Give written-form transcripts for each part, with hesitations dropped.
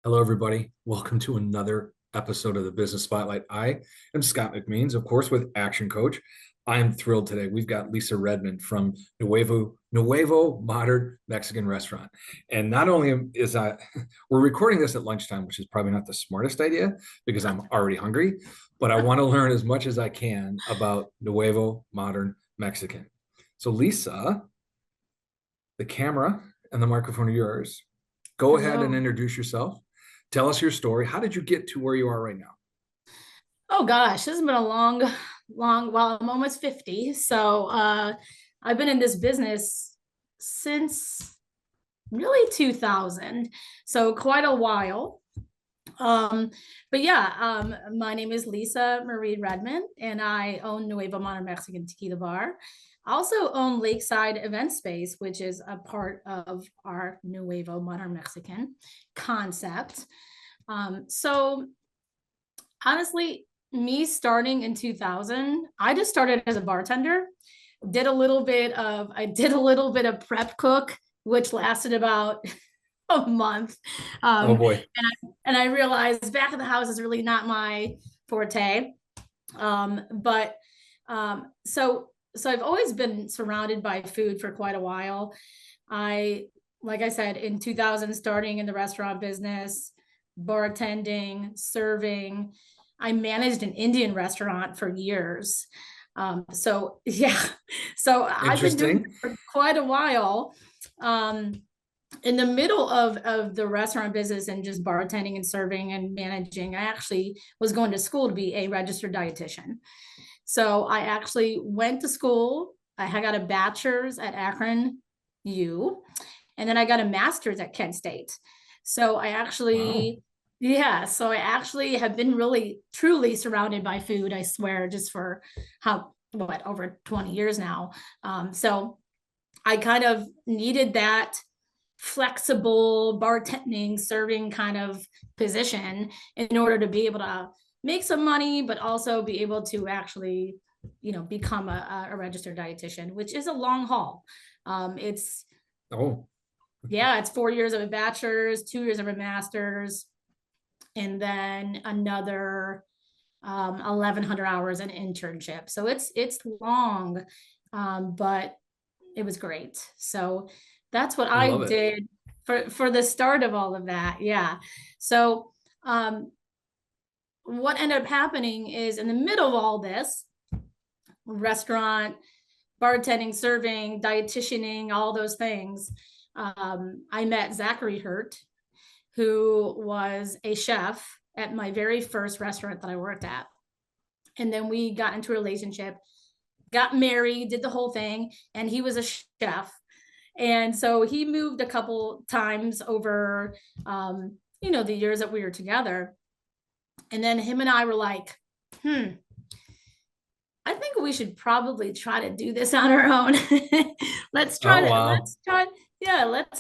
Hello, everybody. Welcome to another episode of the Business Spotlight. I am Scott McMeans, of course, with Action Coach. I am thrilled today. We've got Lisa Redman from Nuevo Modern Mexican Restaurant. And not only we're recording this at lunchtime, which is probably not the smartest idea because I'm already hungry, but I want to learn as much as I can about Nuevo Modern Mexican. So, Lisa, the camera and the microphone are yours. Go ahead and Hello. introduce yourself. Tell us your story. How did you get to where you are right now? Oh gosh, this has been a well, I'm almost 50. I've been in this business since really 2000. So quite a while. Um, my name is Lisa Marie Redman, and I own Nuevo Modern Mexican Tequila Bar. I also own Lakeside Event Space, which is a part of our Nuevo Modern Mexican concept. So honestly, me starting in 2000, I just started as a bartender. I did a little bit of prep cook, which lasted about a month. Oh Um, boy. and I realized back of the house is really not my forte. But so I've always been surrounded by food for quite a while. I, like I said, in 2000, starting in the restaurant business, bartending, serving. I managed an Indian restaurant for years. So yeah, so I've been doing Interesting. it for quite a while. Um, in the middle of the restaurant business and just bartending and serving and managing, I actually was going to school to be a registered dietitian. So I actually went to school. I got a bachelor's at Akron U, and then I got a master's at Kent State. So I Wow. actually, yeah, so I actually have been really truly surrounded by food, I swear, just for over 20 years now. So I kind of needed that flexible bartending, serving kind of position in order to be able to make some money, but also be able to actually, become a registered dietitian, which is a long haul. It's Oh, Yeah, it's 4 years of a bachelor's, 2 years of a master's, and then another 1,100 hours in internship. So it's long, but it was great. So that's what I I love it. did for the start of all of that. Yeah. So um, what ended up happening is in the middle of all this, restaurant, bartending, serving, dietitianing, all those things, I met Zachary Hurt, who was a chef at my very first restaurant that I worked at. And then we got into a relationship, got married, did the whole thing, and he was a chef. And so he moved a couple times over, the years that we were together. And then him and I were like, I think we should probably try to do this on our own. Oh wow. Let's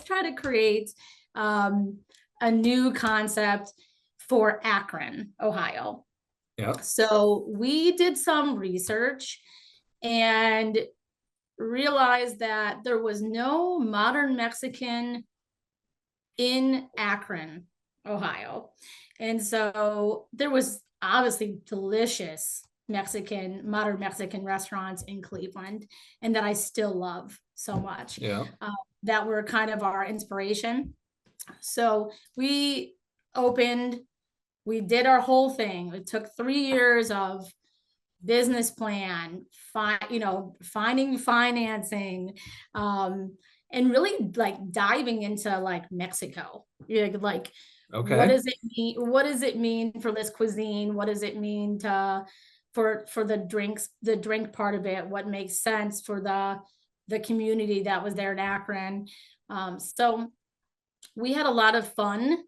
try to create um, a new concept for Akron, Ohio. Yeah. So we did some research and realized that there was no modern Mexican in Akron, Ohio. And so there was obviously delicious modern Mexican restaurants in Cleveland, and that I still love so much. Yeah. Uh, that were kind of our inspiration. So we opened, we did our whole thing. It took 3 years of business plan, finding financing, and really like diving into like Mexico. Like, what Okay. does it mean? What does it mean for this cuisine? What does it mean for the drinks, the drink part of it? What makes sense for the community that was there in Akron? So we had a lot of fun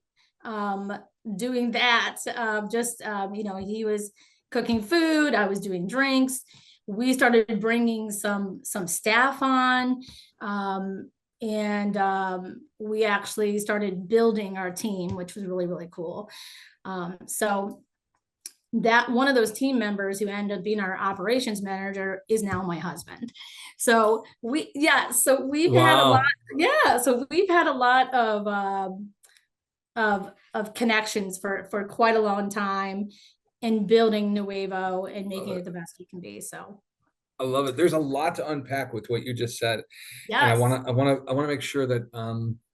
um, doing that. He was cooking food, I was doing drinks. We started bringing some staff on, and we actually started building our team, which was really really cool. So that one of those team members who ended up being our operations manager is now my husband. So we've had a lot, Wow. yeah, so we've had a lot of of connections for quite a long time in building Nuevo and Love making it. it the best you can be. So I love it. There's a lot to unpack with what you just said. And yes, I want to make sure that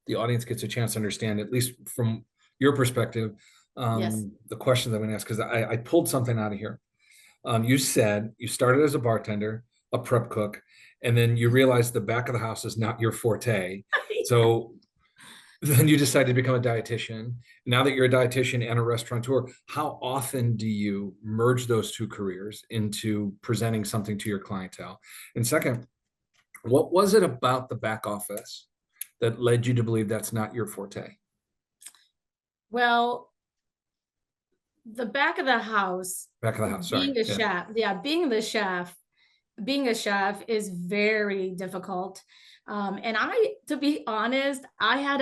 the audience gets a chance to understand, at least from your perspective, yes. the questions I'm going to ask, because I pulled something out of here. You said you started as a bartender, a prep cook, and then you realized the back of the house is not your forte. So then you decided to become a dietitian. Now that you're a dietitian and a restaurateur, how often do you merge those two careers into presenting something to your clientele? And second, what was it about the back office that led you to believe that's not your forte? Well, the back of the house, Back of the house, sorry. being a Yeah. chef, yeah, being a chef is very difficult. And to be honest, I had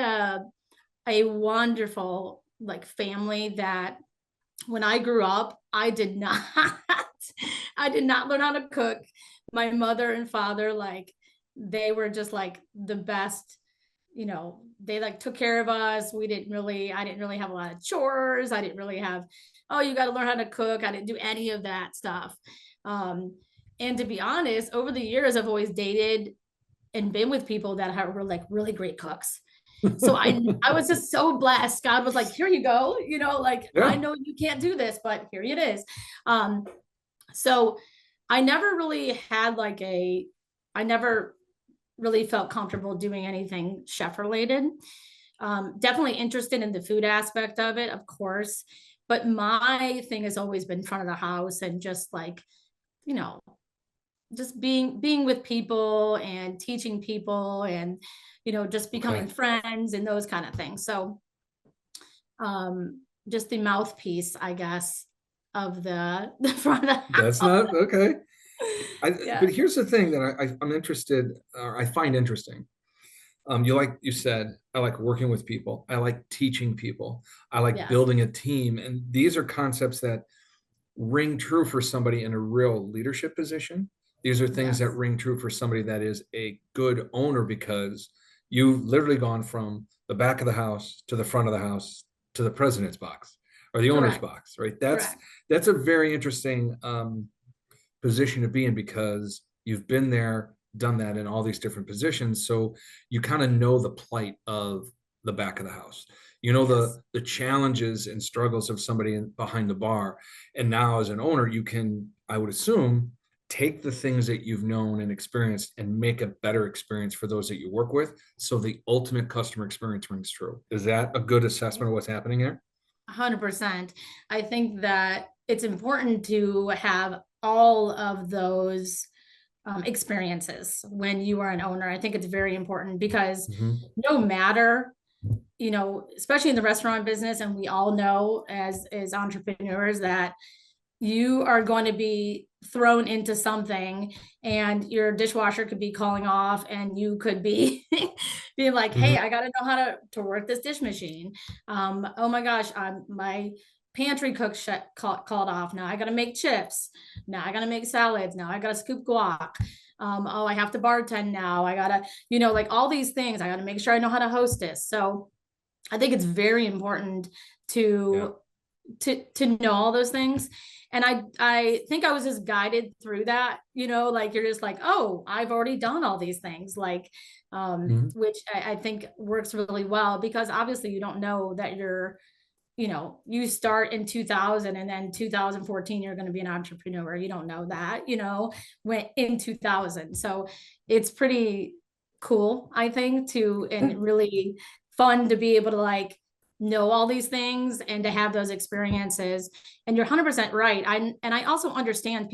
a wonderful like family that when I grew up, I did not I did not learn how to cook. My mother and father, like they were just like the best, they like took care of us. I didn't really have a lot of chores. I didn't really have, oh, you got to learn how to cook. I didn't do any of that stuff. Um, and to be honest, over the years, I've always dated and been with people that were like really great cooks. So I was just so blessed. God was like, here you go. Like I Yeah. know you can't do this, but here it is. Um, so I never really had I never really felt comfortable doing anything chef related. Definitely interested in the food aspect of it, of course. But my thing has always been front of the house and just like, you know, just being with people and teaching people and, just becoming Okay. friends and those kind of things. So just the mouthpiece, I guess, of the front of the That's house. not okay. Yeah. But here's the thing that I'm interested, or I find interesting. You said, I like working with people. I like teaching people. I like Yes. building a team. And these are concepts that ring true for somebody in a real leadership position. These are things that Yes. ring true for somebody that is a good owner, because you've literally gone from the back of the house to the front of the house to the president's box or the owner's Correct. box, right? That's Correct. that's a very interesting position to be in, because you've been there, done that in all these different positions. So you kind of know the plight of the back of the house. You know Yes. the challenges and struggles of somebody behind the bar. And now as an owner, you can, I would assume, take the things that you've known and experienced and make a better experience for those that you work with. So the ultimate customer experience rings true. Is that a good assessment of what's happening here? 100%. I think that it's important to have all of those experiences when you are an owner. I think it's very important because Mhm. no matter, especially in the restaurant business, and we all know as entrepreneurs that you are going to be thrown into something and your dishwasher could be calling off and you could be being like, hey, Mhm. I got to know how to work this dish machine. Oh my gosh, my pantry cook called off. Now I got to make chips. Now I got to make salads. Now I got to scoop guac. Oh, I have to bartend now. I got to, like all these things. I got to make sure I know how to hostess. So I think it's very important Yeah. to to know all those things. And I think I was just guided through that, like you're just like, oh, I've already done all these things, like Mhm. which I think works really well, because obviously you don't know that you start in 2000 and then 2014 you're going to be an entrepreneur. You don't know that, when in 2000. So it's pretty cool, I think, and really fun to be able to like know all these things and to have those experiences. And you're 100% right. I also understand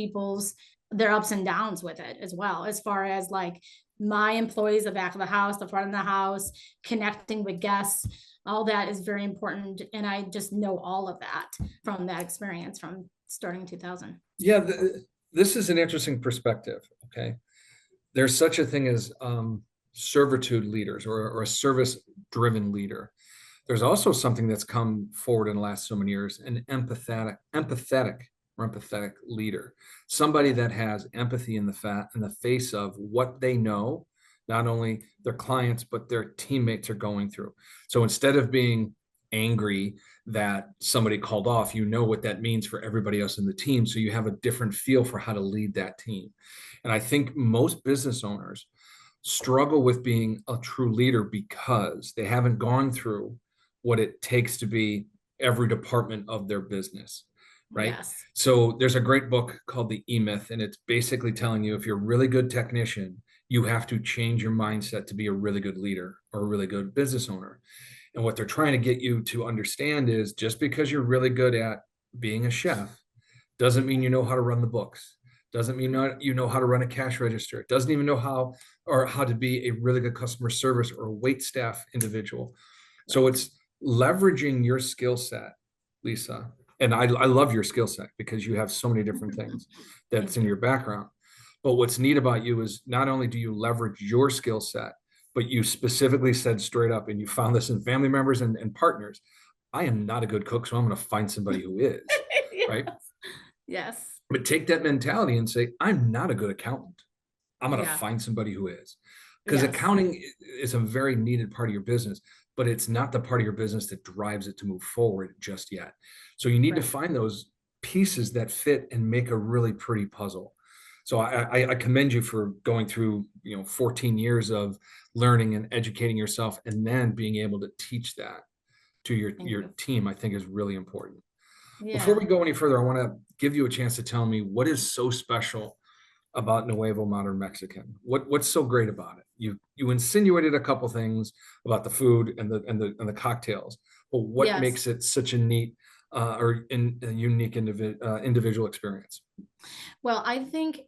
their ups and downs with it as well, as far as like my employees, the back of the house, the front of the house, connecting with guests, all that is very important. And I just know all of that from that experience from starting 2000. Yeah, this is an interesting perspective. Okay. There's such a thing as servitude leaders, or a service driven leader. There's also something that's come forward in the last so many years, an empathetic leader, somebody Yes. that has empathy in the face of what they know, not only their clients, but their teammates are going through. So instead of being angry that somebody called off, you know what that means for everybody else in the team. So you have a different feel for how to lead that team. And I think most business owners struggle with being a true leader because they haven't gone through what it takes to be every department of their business, right? Yes. So there's a great book called The E-Myth, and it's basically telling you if you're a really good technician, you have to change your mindset to be a really good leader or a really good business owner. And what they're trying to get you to understand is just because you're really good at being a chef doesn't mean you know how to run the books. Doesn't mean you know how to run a cash register. It doesn't even know how to be a really good customer service or a wait staff individual. So Right. it's leveraging your skill set, Lisa. And I love your skill set because you have so many different things that's Thank in you. your background. But what's neat about you is not only do you leverage your skill set, but you specifically said straight up, and you found this in family members and partners. I am not a good cook, so I'm going to find somebody who is, right? Yes. Yes. But take that mentality and say, I'm not a good accountant. I'm going to Yeah. find somebody who is. Because Yes. accounting is a very needed part of your business, but it's not the part of your business that drives it to move forward just yet. So you need to Right. find those pieces that fit and make a really pretty puzzle. So I commend you for going through 14 years of learning and educating yourself, and then being able to teach that to Thank your you. team. I think is really important. Before Yeah. we go any further, I want to give you a chance to tell me what is so special about Nuevo Modern Mexican. What's so great about it? You insinuated a couple things about the food and the cocktails, but what Yes. makes it such a neat or a unique individual experience? Well, I think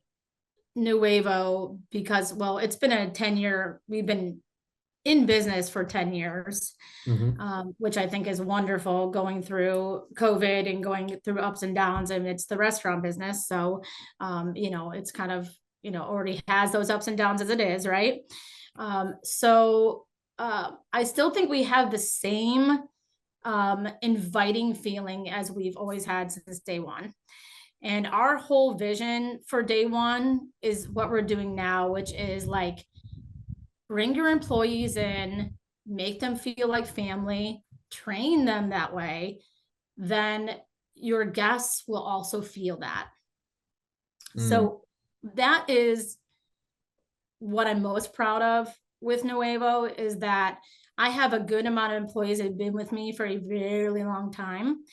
Nuevo, because, well, it's been a 10-year, we've been in business for 10 years, Mm-hmm. which I think is wonderful, going through COVID and going through ups and downs. And it's the restaurant business. So, it's kind of, already has those ups and downs as it is, right? I still think we have the same inviting feeling as we've always had since day one. And our whole vision for day one is what we're doing now, which is like, bring your employees in, make them feel like family, train them that way, then your guests will also feel that. Mm. So that is what I'm most proud of with Nuevo, is that I have a good amount of employees that have been with me for a very long time,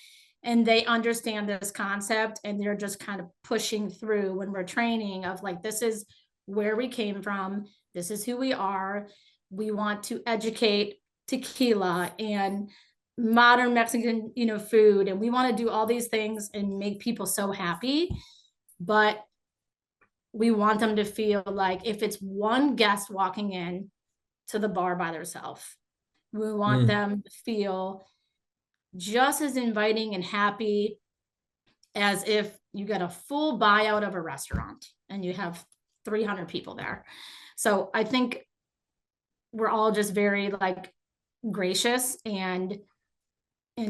and they understand this concept, and they're just kind of pushing through when we're training of like, this is where we came from. This is who we are. We want to educate tequila and modern Mexican, food. And we want to do all these things and make people so happy. But we want them to feel like if it's one guest walking in to the bar by themselves, we want Mm. them to feel just as inviting and happy as if you get a full buyout of a restaurant and you have 300 people there. So I think we're all just very like gracious and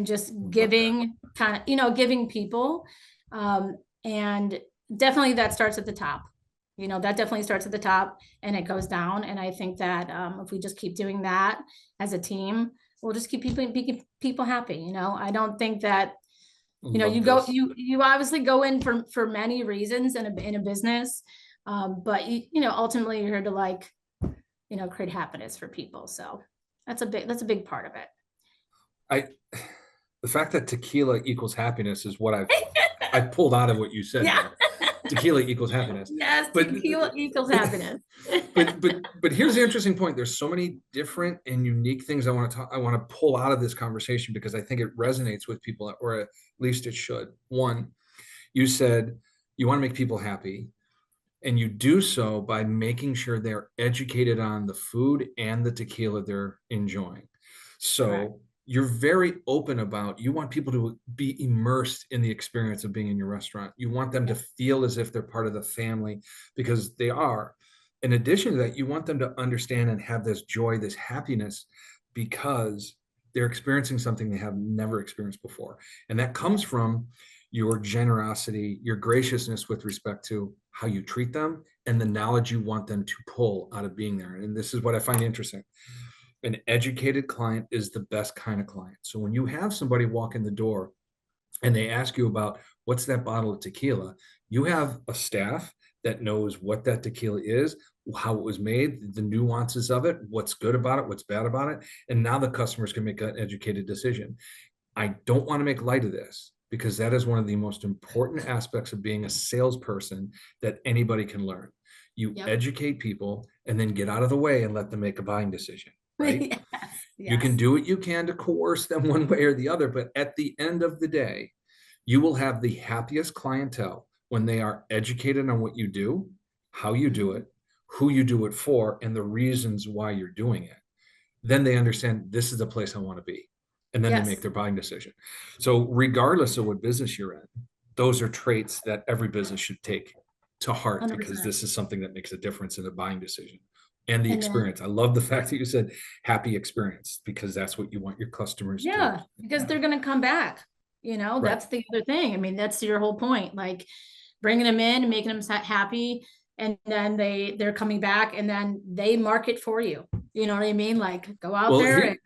just Love that. giving, kind of, giving people. And definitely that starts at the top. That definitely starts at the top and it goes down. And I think that if we just keep doing that as a team, we'll just keep people happy. I don't think that, Love this. you obviously go in for many reasons in a business. But ultimately you're here to like, create happiness for people. So that's a big part of it. I the fact that tequila equals happiness is what I pulled out of what you said Yeah. there. Tequila equals happiness. Yes, But tequila equals happiness. but here's the interesting point. There's so many different and unique things I want to pull out of this conversation because I think it resonates with people, or at least it should. One, you said you want to make people happy, and you do so by making sure they're educated on the food and the tequila they're enjoying. Correct. So you're very open about, you want people to be immersed in the experience of being in your restaurant. You want them to feel as if they're part of the family, because they are. In addition to that, you want them to understand and have this joy, this happiness, because they're experiencing something they have never experienced before. And that comes from your generosity, your graciousness with respect to how you treat them, and the knowledge you want them to pull out of being there. And this is what I find interesting. An educated client is the best kind of client. So when you have somebody walk in the door and they ask you about what's that bottle of tequila, you have a staff that knows what that tequila is, how it was made, the nuances of it, what's good about it, what's bad about it. And now the customers can make an educated decision. I don't want to make light of this because that is one of the most important aspects of being a salesperson that anybody can learn. You Yep. educate people and then get out of the way and let them make a buying decision, right? Yes, You can yes. do what you can to coerce them one way or the other, but at the end of the day, you will have the happiest clientele when they are educated on what you do, how you do Mhm. it, who you do it for, and the reasons why you're doing it. Then they understand this is the place I want to be. And then they make Yes, their buying decision. So, regardless of what business you're in, those are traits that every business should take to heart because 100%. this is something that makes a difference in the buying decision and the And then, experience. I love the fact that you said happy experience because that's what you want your customers to yeah, because have. they're going to come back. Right. That's the other thing. I mean, that's your whole point. Like bringing them in and making them happy, and then they're coming back, and then they market for you. You know what I mean? Like go out Well, there and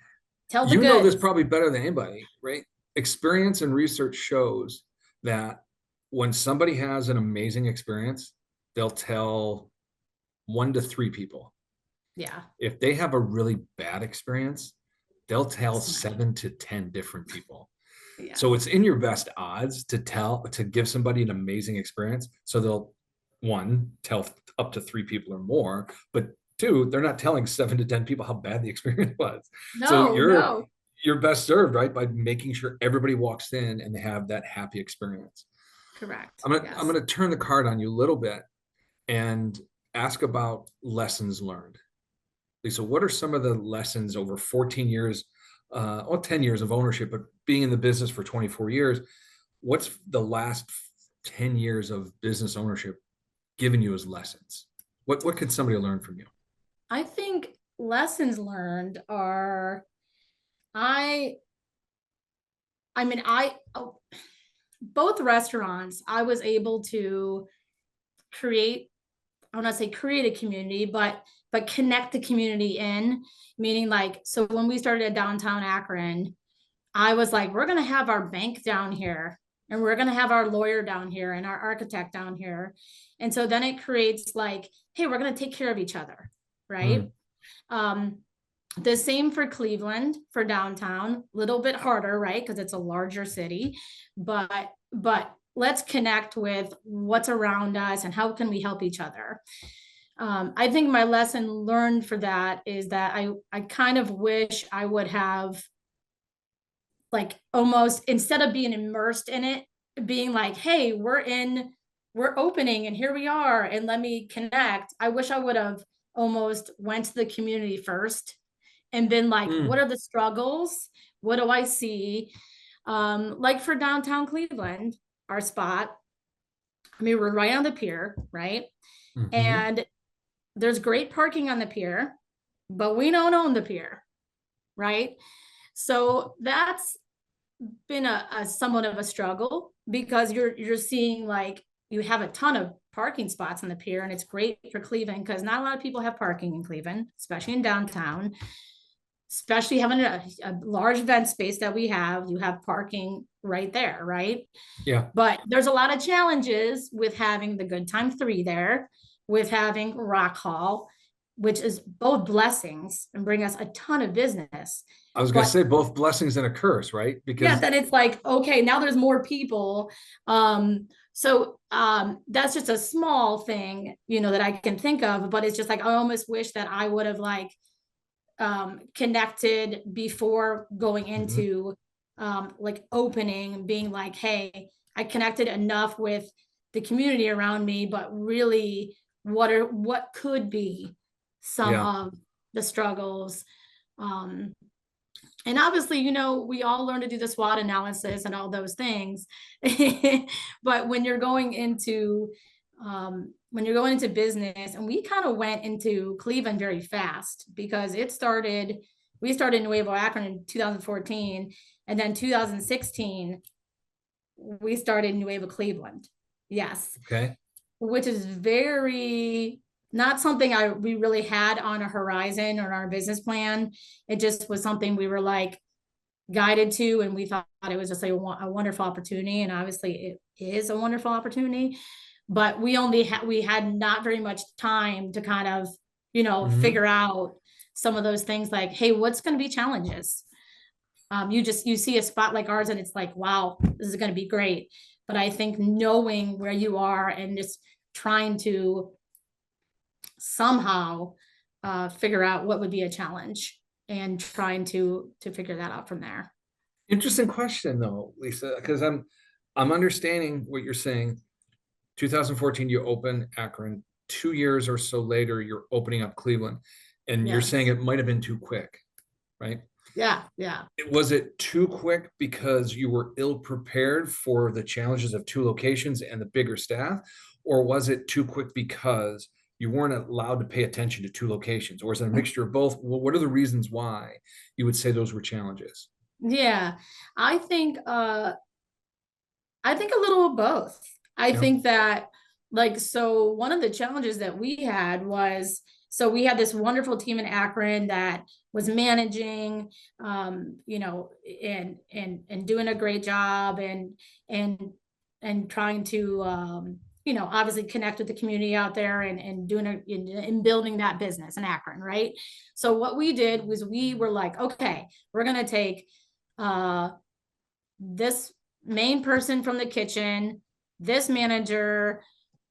tell the you know this goods. probably better than anybody, right? Experience and research shows that when somebody has an amazing experience, they'll tell 1 to 3 people. Yeah, If they have a really bad experience, they'll tell so many. 7 to 10 different people. So Yes. it's in your best odds to give somebody an amazing experience. So they'll tell up to 3 people or more, but two, they're not telling 7 to 10 people how bad the experience was. So No, no. you're best served, right, by making sure everybody walks in and they have that happy experience. Correct. I'm Yes. gonna turn the card on you a little bit and ask about lessons learned. Lisa, what are some of the lessons over 14 years, or 10 years of ownership, but being in the business for 24 years? What's the last 10 years of business ownership given you as lessons? What could somebody learn from you? I think lessons learned are I I mean I oh, both restaurants I was able to create I want to say create a community, but connect the community in, meaning like so when we started at downtown Akron, I was like, we're gonna have our bank down here and we're gonna have our lawyer down here and our architect down here. And so then it creates like, hey, we're gonna take care of each other, right? Mm, Um, the same for Cleveland for downtown, a little bit harder, right? Because it's a larger city, but let's connect with what's around us and how can we help each other. I think my lesson learned for that is that I kind of wish I would have like almost instead of being immersed in it, being like, hey, we're opening and here we are and let me connect. I wish I would have almost went to the community first and been like, what mm, are the struggles? What do I see? Like for downtown Cleveland, our spot, I mean, we're right on the pier, right? mhm. And there's great parking on the pier, but we don't own the pier, right? So that's been a somewhat of a struggle because you're seeing like you have a ton of parking spots on the pier and it's great for Cleveland because not a lot of people have parking in Cleveland, especially in downtown, especially having a large event space that we have, you have parking right there, right? Yeah, But there's a lot of challenges with having the Good Time 3 there, with having Rock Hall, which is both blessings and bring us a ton of business. I was going to But say both blessings and a curse, right? yeah, Because then it's like, okay, now there's more people. That's just a small thing, that I can think of, but it's just like I almost wish that I would have like connected before going mhm, into like opening, being like, hey, I connected enough with the community around me, but really what could be some yeah, of the struggles. Um, and obviously, we all learn to do the SWOT analysis and all those things. But when you're going into business, and we kind of went into Cleveland very fast because we started Nuevo Akron in 2014, and then 2016, we started Nuevo Cleveland. Yes, okay, which is very not something we really had on a horizon or our business plan. It just was something we were like guided to, and we thought it was just like a wonderful opportunity. And obviously it is a wonderful opportunity, but we had not very much time to kind of, Mhm. figure out some of those things like, hey, what's going to be challenges? You see a spot like ours and it's like, wow, this is going to be great. But I think knowing where you are and just trying to somehow figure out what would be a challenge and trying to figure that out from there. Interesting question though, Lisa, because I'm understanding what you're saying. 2014, you open Akron. 2 years or so later, you're opening up Cleveland, and you're saying Yes. it might have been too quick, right? Yeah. Yeah. Was it too quick because you were ill prepared for the challenges of two locations and the bigger staff, or was it too quick because you weren't allowed to pay attention to two locations, or is it a mixture of both? Well, what are the reasons why you would say those were challenges? Yeah. I think I think a little of both. I Yeah. think that, like, so one of the challenges that we had was, so we had this wonderful team in Akron that was managing, and doing a great job, and trying to, obviously connect with the community out there, and and building that business in Akron, right? So what we did was we were like, okay, we're gonna take uh this main person from the kitchen, this manager,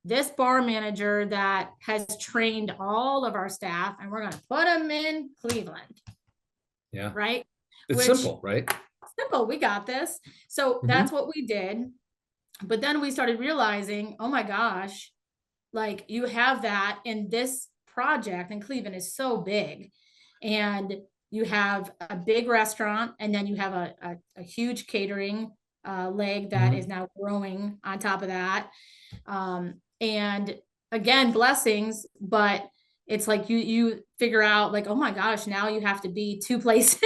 this bar manager that has trained all of our staff, and we're going to put them in Cleveland, Yeah. right? It's Which, simple, right? simple, we got this. So Hmm. that's what we did. But then we started realizing, oh my gosh, like you have that in this project, and Cleveland is so big. And you have a big restaurant, and then you have a huge catering leg that is Hmm. now growing on top of that. And again, blessings, but it's like you figure out like, oh my gosh, now you have to be two places.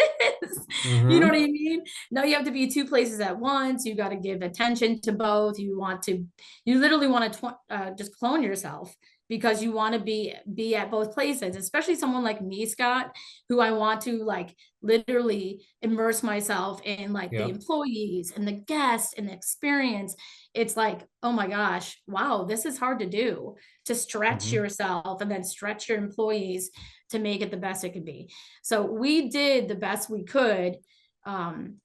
You know what Hmm. I mean? Now you have to be two places at once. You got to give attention to both. You literally want to just clone yourself because you want to be at both places, especially someone like me, Scott, who I want to like literally immerse myself in like the Yeah. employees and the guests and the experience. It's like, oh my gosh, wow, this is hard to do, to stretch Hmm. yourself and then stretch your employees to make it the best it could be. So we did the best we could, um,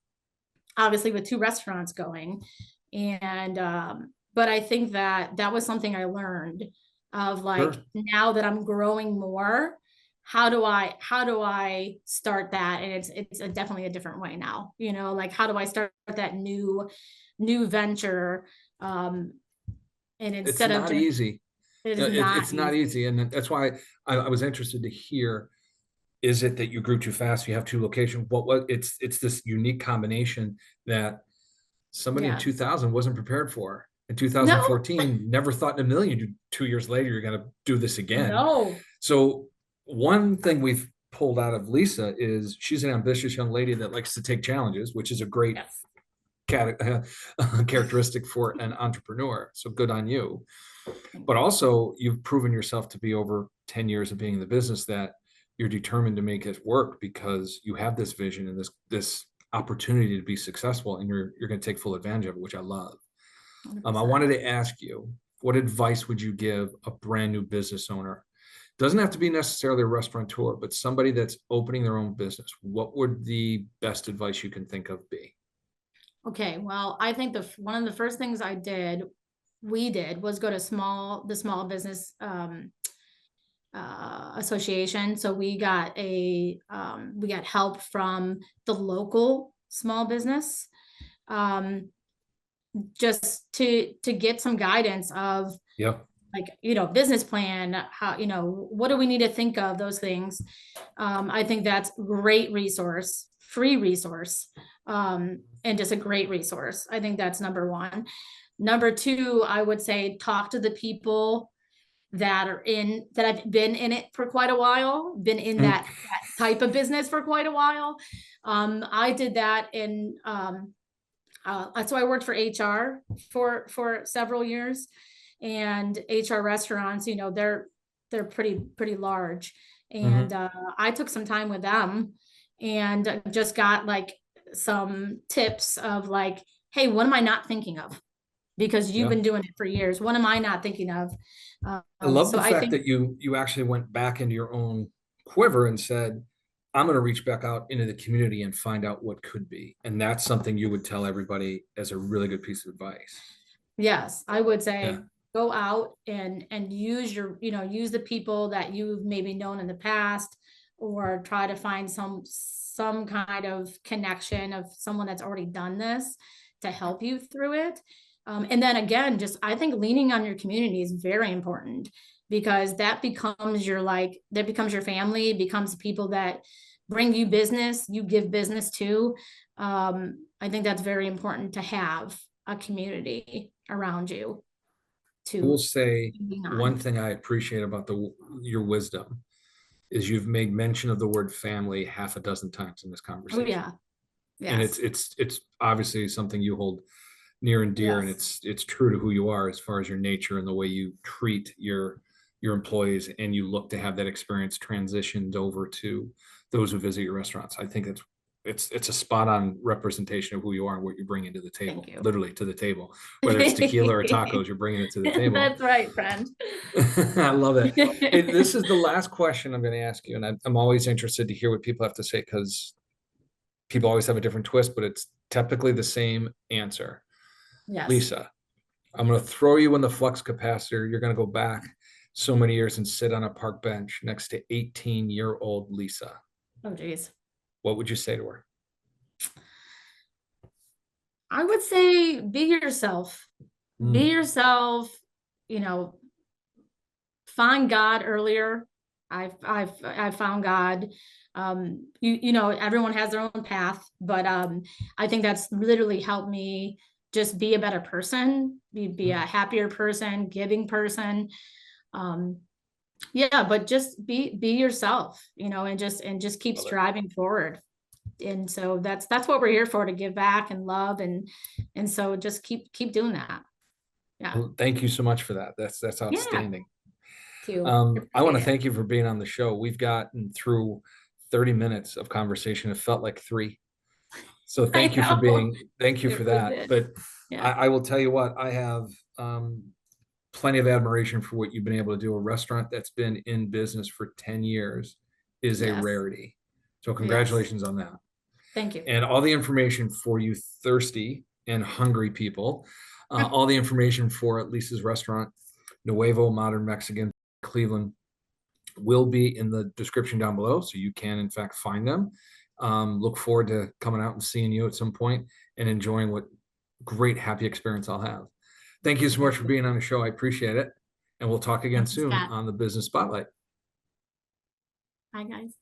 obviously with two restaurants going. And but I think that that was something I learned of like, Sure. now that I'm growing more, how do I start that? And it's definitely a different way now, like how do I start that new venture? Um, and It's instead of not just, easy. it is not It's not easy. easy. And that's why I was interested to hear, is it that you grew too fast? You have two locations. It's this unique combination that somebody in Yes. 2000 wasn't prepared for. In No, 2014, never thought in a million, 2 years later, you're going to do this again. no. So one thing we've pulled out of Lisa is she's an ambitious young lady that likes to take challenges, which is a great Yes. characteristic for an entrepreneur. So good on you. Thank But you. also, you've proven yourself to be over 10 years of being in the business that you're determined to make it work because you have this vision and this opportunity to be successful, and you're going to take full advantage of it, which I love. I 100%. wanted to ask you, what advice would you give a brand new business owner? Doesn't have to be necessarily a restaurateur, but somebody that's opening their own business. What would the best advice you can think of be? Okay, well, I think one of the first things we did was go to the small business association. So we got help from the local small business, um, just to get some guidance of Yep. like, business plan, how, what do we need to think of, those things. I think that's great resource, free resource, and just a great resource. I think that's number one. Number two, I would say talk to the people that have been in it for quite a while, been in Mm. that type of business for quite a while. I did that so I worked for HR for several years, and HR restaurants, they're pretty large. And Mhm. I took some time with them and just got like some tips of like, hey, what am I not thinking of? Because you've Yeah. been doing it for years. What am I not thinking of? I love So the I fact think that you actually went back into your own quiver and said, I'm going to reach back out into the community and find out what could be. And that's something you would tell everybody as a really good piece of advice. yes, I would Yeah. say go out and use your, use the people that you've maybe known in the past, or try to find some kind of connection of someone that's already done this to help you through it. And then again, just I think leaning on your community is very important, because that becomes your family, becomes people that bring you business, you give business to. I think that's very important to have a community around you I will to say lean one on. thing I appreciate about your wisdom is you've made mention of the word family half a dozen times in this Oh conversation. yeah. And Yes. it's obviously something you hold near and dear, and Yes. it's true to who you are as far as your nature and the way you treat your employees, and you look to have that experience transitioned over to those who visit your restaurants. I think it's a spot on representation of who you are and what you're bringing to the Thank table, you. literally to the table. Whether it's tequila or tacos, you're bringing it to the table. That's right, friend. I love it. Hey, this is the last question I'm going to ask you, and I'm always interested to hear what people have to say, because people always have a different twist, but it's typically the same answer. Yes. Lisa, I'm going to throw you in the flux capacitor. You're going to go back so many years and sit on a park bench next to 18-year-old Lisa. Oh geez. What would you say to her? I would say be yourself. Be Mm, yourself, you know, find God earlier. I've found God. Everyone has their own path, but I think that's literally helped me just be a better person, be a mm, happier person, giving person. Um, yeah, but just be yourself, and just keep love it. striving forward. And so that's what we're here for, to give back and love, and so just keep doing that. Yeah. Well, thank you so much for that. That's Yeah. outstanding. Thank you. I I want appreciate to it. thank you for being on the show. We've gotten through 30 minutes of conversation. It felt like three. So I know. thank you It for really that. did. But Yeah. I will tell you what, I have plenty of admiration for what you've been able to do. A restaurant that's been in business for 10 years is a Yes. rarity. So Yes. congratulations on that. Thank you. And all the information for you thirsty and hungry people, all the information for Lisa's restaurant, Nuevo Modern Mexican, Cleveland, will be in the description down below. So you can, in fact, find them. Look forward to coming out and seeing you at some point and enjoying what great, happy experience I'll have. Thank you so much Thank for you. being on the show. I appreciate it. And we'll talk again Thank you, soon Scott. on the Business Spotlight. Bye, guys.